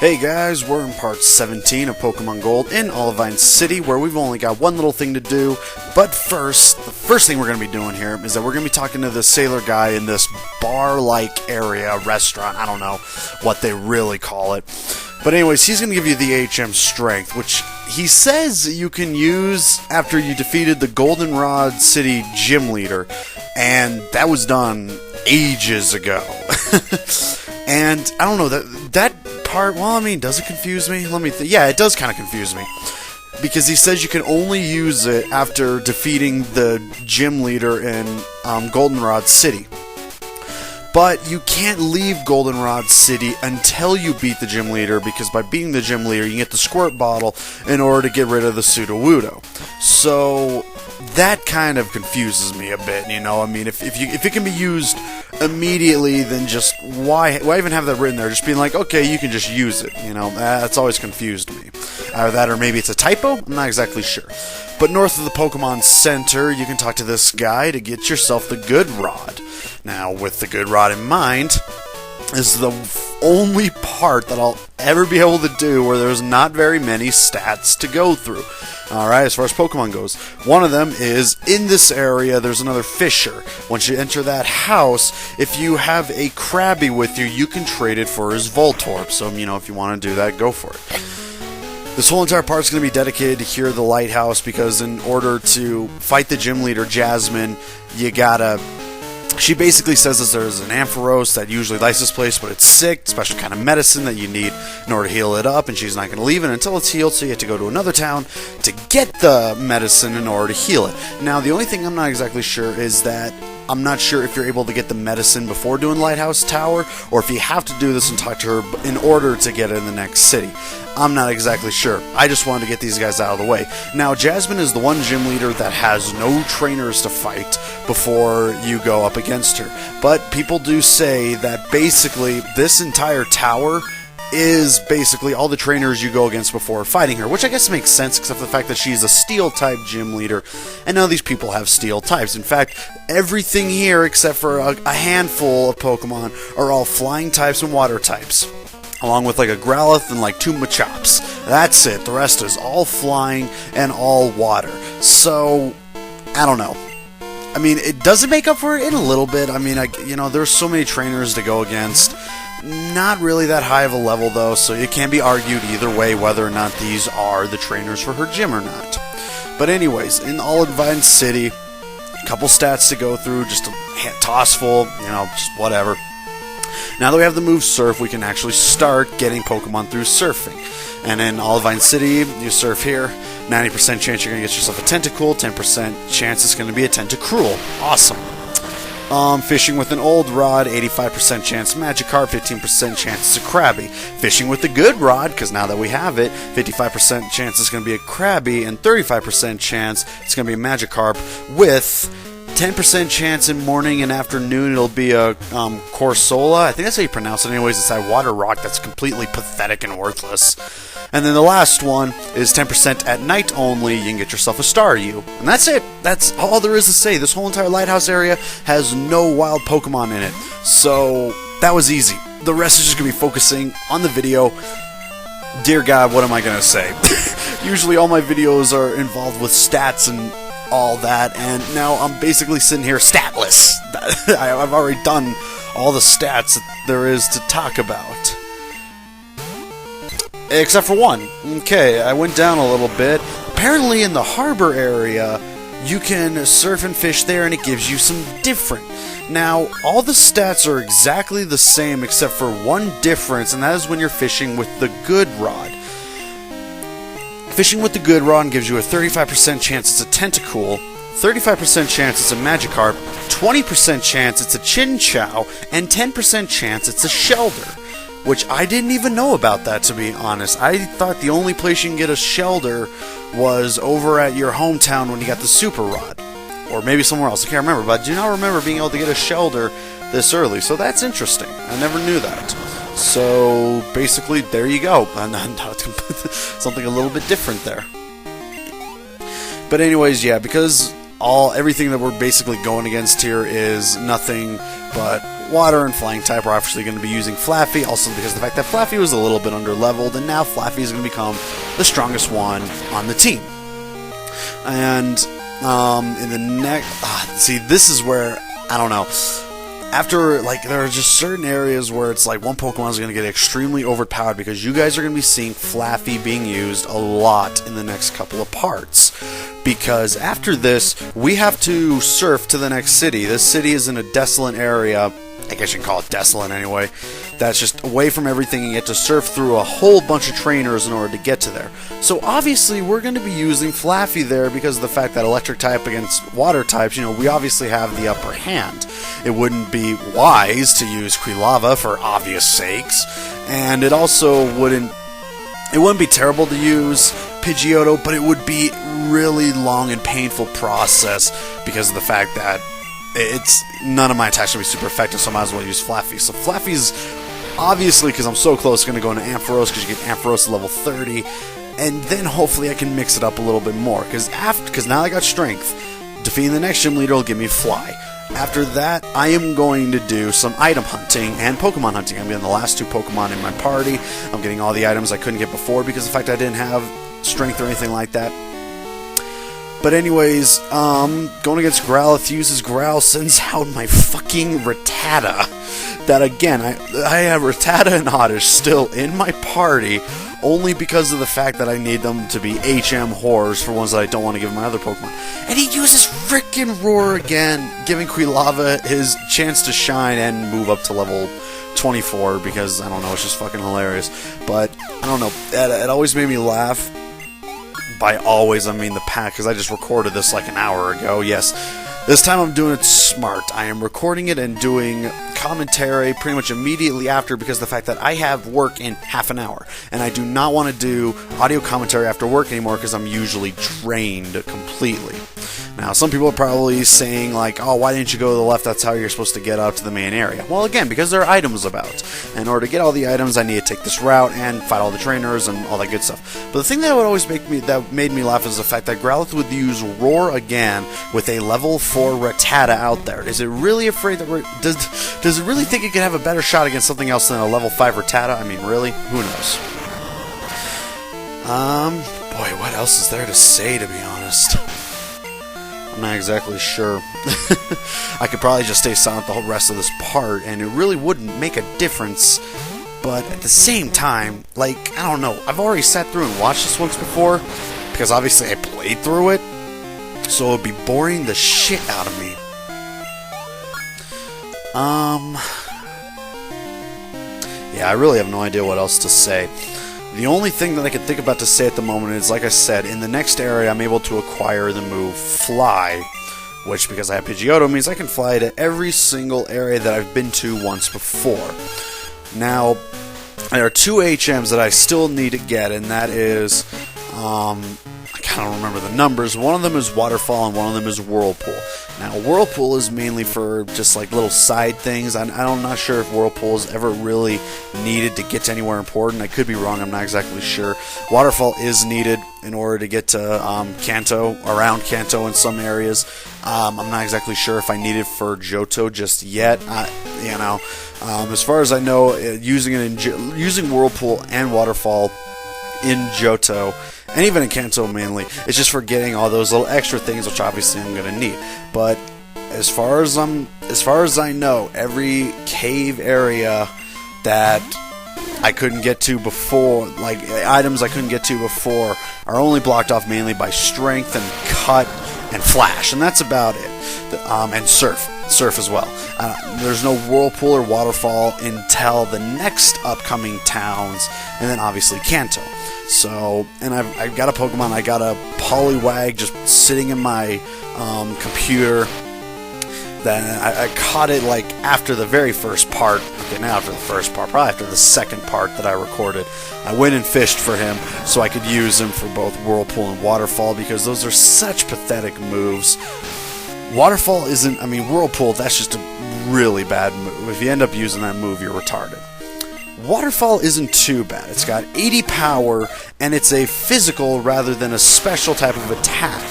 Hey guys, we're in part 17 of Pokemon Gold in Olivine City, where we've only got one little thing to do. But first, the first thing we're going to be doing here is that we're going to be talking to the sailor guy in this bar-like area, restaurant, I don't know what they really call it. But anyways, he's going to give you the HM Strength, which he says you can use after you defeated the Goldenrod City gym leader. And that was done ages ago. And I don't know, that part, well, I mean, does it confuse me? Yeah, it does kind of confuse me. Because he says you can only use it after defeating the gym leader in Goldenrod City. But you can't leave Goldenrod City until you beat the gym leader, because by beating the gym leader, you can get the squirt bottle in order to get rid of the Sudowoodo. So that kind of confuses me a bit, you know? I mean, if it can be used immediately, then just why even have that written there? Just being like, okay, you can just use it, you know? That's always confused me. Either that or maybe it's a typo? I'm not exactly sure. But north of the Pokemon Center, you can talk to this guy to get yourself the Good Rod. Now, with the Good Rod in mind, this is the only part that I'll ever be able to do where there's not very many stats to go through. Alright, as far as Pokemon goes, one of them is, in this area, there's another Fisher. Once you enter that house, if you have a Krabby with you, you can trade it for his Voltorb. So, you know, if you want to do that, go for it. This whole entire part is going to be dedicated to here, the lighthouse, because in order to fight the gym leader, Jasmine, you gotta... She basically says that there's an Ampharos that usually likes this place, but it's sick, special kind of medicine that you need in order to heal it up, and she's not going to leave it until it's healed, so you have to go to another town to get the medicine in order to heal it. Now, the only thing I'm not exactly sure is that I'm not sure if you're able to get the medicine before doing Lighthouse Tower, or if you have to do this and talk to her in order to get it in the next city. I'm not exactly sure. I just wanted to get these guys out of the way. Now, Jasmine is the one gym leader that has no trainers to fight before you go up against her. But people do say that basically this entire tower is basically all the trainers you go against before fighting her, which I guess makes sense, except for the fact that she's a Steel-type gym leader, and none of these people have Steel types. In fact, everything here, except for a handful of Pokemon, are all Flying types and Water types, along with like a Growlithe and like 2 Machops. That's it. The rest is all Flying and all Water. So, I don't know. I mean, it doesn't make up for it in a little bit. I mean, you know, there's so many trainers to go against. Not really that high of a level, though, so it can be argued either way whether or not these are the trainers for her gym or not. But anyways, in Olivine City, a couple stats to go through, just a toss full, you know, just whatever. Now that we have the move Surf, we can actually start getting Pokemon through surfing. And in Olivine City, you surf here, 90% chance you're going to get yourself a Tentacool, 10% chance it's going to be a Tentacruel. Awesome. Fishing with an Old Rod, 85% chance Magikarp, 15% chance it's a Krabby. Fishing with the Good Rod, because now that we have it, 55% chance it's going to be a Krabby, and 35% chance it's going to be a Magikarp, with 10% chance in morning and afternoon it'll be a Corsola. I think that's how you pronounce it anyways. It's that water rock that's completely pathetic and worthless. And then the last one is 10% at night only. You can get yourself a Staryu. And that's it. That's all there is to say. This whole entire lighthouse area has no wild Pokemon in it. So that was easy. The rest is just going to be focusing on the video. Dear God, what am I going to say? Usually all my videos are involved with stats and all that, and now I'm basically sitting here statless. I've already done all the stats that there is to talk about. Except for one. Okay, I went down a little bit. Apparently in the harbor area, you can surf and fish there, and it gives you some different. Now, all the stats are exactly the same except for one difference, and that is when you're fishing with the Good Rod. Fishing with the Good Rod gives you a 35% chance it's a Tentacool, 35% chance it's a Magikarp, 20% chance it's a Chinchou, and 10% chance it's a Shelder. Which I didn't even know about that, to be honest. I thought the only place you can get a Shelder was over at your hometown when you got the Super Rod. Or maybe somewhere else, I can't remember. But I do not remember being able to get a Shelder this early, so that's interesting. I never knew that. So, basically, there you go. Something a little bit different there. But anyways, yeah, because everything that we're basically going against here is nothing but water and flying type, we're obviously going to be using Flaffy, also because of the fact that Flaffy was a little bit under-leveled, and now Flaffy is going to become the strongest one on the team. And in the next... see, this is where... I don't know. After, like, there are just certain areas where it's like one Pokemon is going to get extremely overpowered because you guys are going to be seeing Flaffy being used a lot in the next couple of parts. Because after this, we have to surf to the next city. This city is in a desolate area. I guess you can call it desolate anyway. That's just away from everything, and you have to surf through a whole bunch of trainers in order to get to there. So obviously we're going to be using Flaffy there because of the fact that electric type against water types, you know, we obviously have the upper hand. It wouldn't be wise to use Quilava for obvious sakes, and it also wouldn't be terrible to use Pidgeotto, but it would be really long and painful process because of the fact that none of my attacks will be super effective, so I might as well use Flaffy. So Flaffy's obviously, because I'm so close, going to go into Ampharos because you get Ampharos at level 30, and then hopefully I can mix it up a little bit more because now I got Strength. Defeating the next gym leader will give me Fly. After that, I am going to do some item hunting and Pokemon hunting. I'm getting the last 2 Pokemon in my party. I'm getting all the items I couldn't get before because of the fact I didn't have Strength or anything like that. But anyways, going against Growlithe, uses Growl, sends out my fucking Rattata. That again, I have Rattata and Oddish still in my party, only because of the fact that I need them to be HM horrors for ones that I don't want to give my other Pokemon. And he uses frickin' Roar again, giving Quilava his chance to shine and move up to level 24, because, I don't know, it's just fucking hilarious. But, I don't know, it always made me laugh. By always, I mean the pack, because I just recorded this like an hour ago. Yes, this time I'm doing it smart. I am recording it and doing commentary pretty much immediately after because of the fact that I have work in half an hour. And I do not want to do audio commentary after work anymore because I'm usually drained completely. Now, some people are probably saying, like, oh, why didn't you go to the left? That's how you're supposed to get out to the main area. Well, again, because there are items about. In order to get all the items, I need to take this route and fight all the trainers and all that good stuff. But the thing that would always made me laugh is the fact that Growlithe would use Roar again with a level 4 Rattata out there. Is it really afraid that does it really think it could have a better shot against something else than a level 5 Rattata? I mean, really? Who knows? Boy, what else is there to say, to be honest? I'm not exactly sure. I could probably just stay silent the whole rest of this part, and it really wouldn't make a difference. But at the same time, like, I don't know. I've already sat through and watched this once before, because obviously I played through it, so it would be boring the shit out of me. Yeah, I really have no idea what else to say. The only thing that I can think about to say at the moment is, like I said, in the next area I'm able to acquire the move Fly, which, because I have Pidgeotto, means I can fly to every single area that I've been to once before. Now, there are 2 HMs that I still need to get, and that is, I kind of remember the numbers. One of them is Waterfall, and one of them is Whirlpool. Now, Whirlpool is mainly for just like little side things. I'm not sure if Whirlpool is ever really needed to get to anywhere important. I could be wrong. I'm not exactly sure. Waterfall is needed in order to get to Kanto, around Kanto in some areas. I'm not exactly sure if I need it for Johto just yet. You know, as far as I know, using Whirlpool and Waterfall in Johto, and even in Kanto mainly, it's just for getting all those little extra things, which obviously I'm going to need. But as far as I know, every cave area that I couldn't get to before, like items I couldn't get to before, are only blocked off mainly by Strength and Cut and Flash, and that's about it. And Surf as well. There's no Whirlpool or Waterfall until the next upcoming towns, and then obviously Kanto. So, and I've got a Pokemon. I got a Poliwag just sitting in my computer. Then I caught it like after the very first part. Okay, not after the first part, probably after the second part that I recorded. I went and fished for him so I could use him for both Whirlpool and Waterfall because those are such pathetic moves. Waterfall isn't, I mean, Whirlpool, that's just a really bad move. If you end up using that move, you're retarded. Waterfall isn't too bad. It's got 80 power, and it's a physical rather than a special type of attack.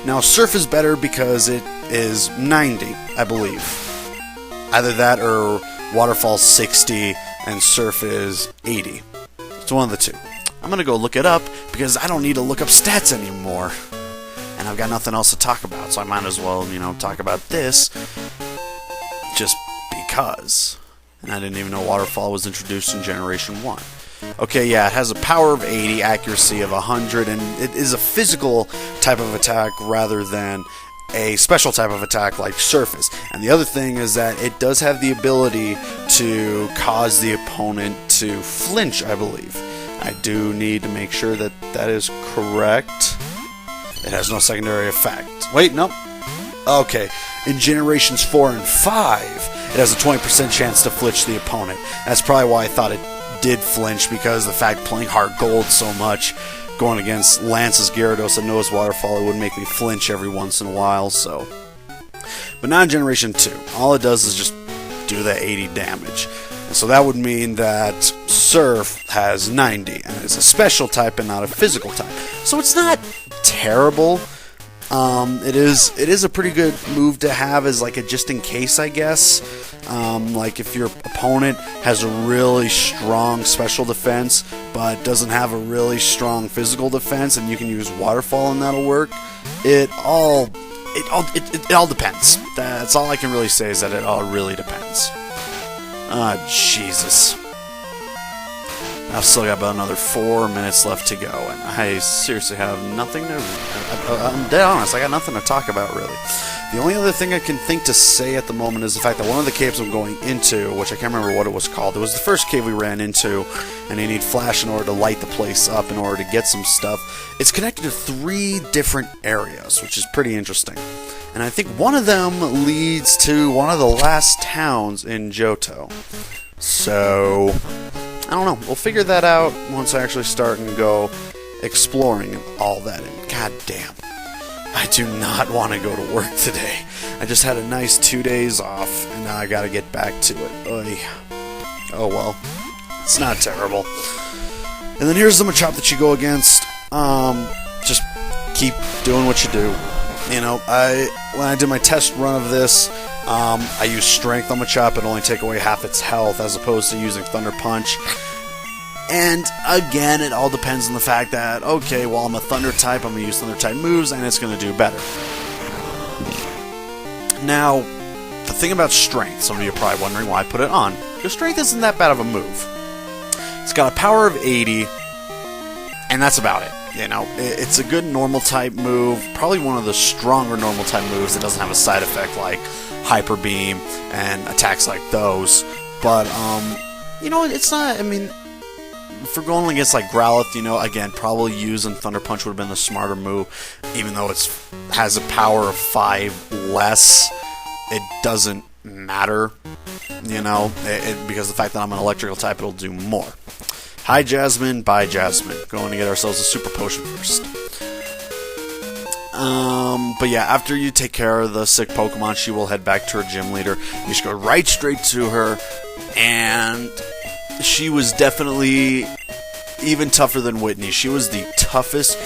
Now, Surf is better because it is 90, I believe. Either that or Waterfall 60 and Surf is 80. It's one of the two. I'm going to go look it up because I don't need to look up stats anymore. And I've got nothing else to talk about, so I might as well, talk about this just because. And I didn't even know Waterfall was introduced in Generation 1. Okay, yeah, it has a power of 80, accuracy of 100, and it is a physical type of attack rather than a special type of attack like Surface. And the other thing is that it does have the ability to cause the opponent to flinch, I believe. I do need to make sure that that is correct. It has no secondary effect. Wait, nope. Okay, in Generations 4 and 5, it has a 20% chance to flinch the opponent. That's probably why I thought it did flinch, because the fact playing Heart Gold so much, going against Lance's Gyarados and Noah's Waterfall, it would make me flinch every once in a while, so. But now in Generation 2, all it does is just do that 80 damage. And so that would mean that Surf has 90, and it's a special type and not a physical type. So it's not terrible. It is a pretty good move to have as like a just in case, I guess. Like if your opponent has a really strong special defense but doesn't have a really strong physical defense, and you can use Waterfall and that'll work. It all depends. That's all I can really say, is that it all really depends. Jesus. I've still got about another 4 minutes left to go, and I seriously have nothing to... I'm dead honest, I got nothing to talk about, really. The only other thing I can think to say at the moment is the fact that one of the caves I'm going into, which I can't remember what it was called, it was the first cave we ran into, and you need flash in order to light the place up in order to get some stuff. It's connected to 3 different areas, which is pretty interesting. And I think one of them leads to one of the last towns in Johto. So... I don't know. We'll figure that out once I actually start and go exploring and all that. And goddamn, I do not want to go to work today. I just had a nice 2 days off, and now I got to get back to it. Oy. Oh well, it's not terrible. And then here's the Machop that you go against. Just keep doing what you do. When I did my test run of this, I used Strength on Machop and only take away half its health, as opposed to using Thunder Punch. And again, it all depends on the fact that, okay, well, I'm a Thunder type, I'm going to use Thunder type moves, and it's going to do better. Now, the thing about Strength, some of you are probably wondering why I put it on, because Strength isn't that bad of a move. It's got a power of 80, and that's about it. It's a good normal type move, probably one of the stronger normal type moves that doesn't have a side effect like Hyper Beam and attacks like those. But, it's not, for going against like Growlithe, again, probably using Thunder Punch would have been the smarter move, even though it has a power of 5 less. It doesn't matter, because the fact that I'm an electrical type, it'll do more. Hi Jasmine, bye Jasmine. Going to get ourselves a super potion first. But yeah, after you take care of the sick Pokemon, she will head back to her gym leader. You should go right straight to her, and she was definitely even tougher than Whitney. She was the toughest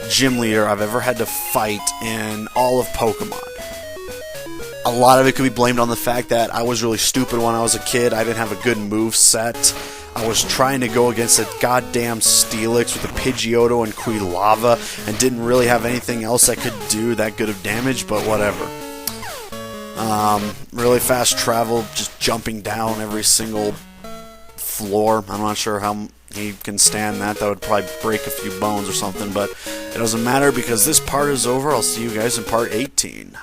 gym leader I've ever had to fight in all of Pokemon. A lot of it could be blamed on the fact that I was really stupid when I was a kid. I didn't have a good move set. I was trying to go against a goddamn Steelix with a Pidgeotto and Quilava and didn't really have anything else that could do that good of damage, but whatever. Really fast travel, just jumping down every single floor. I'm not sure how he can stand that. That would probably break a few bones or something, but it doesn't matter because this part is over. I'll see you guys in part 18.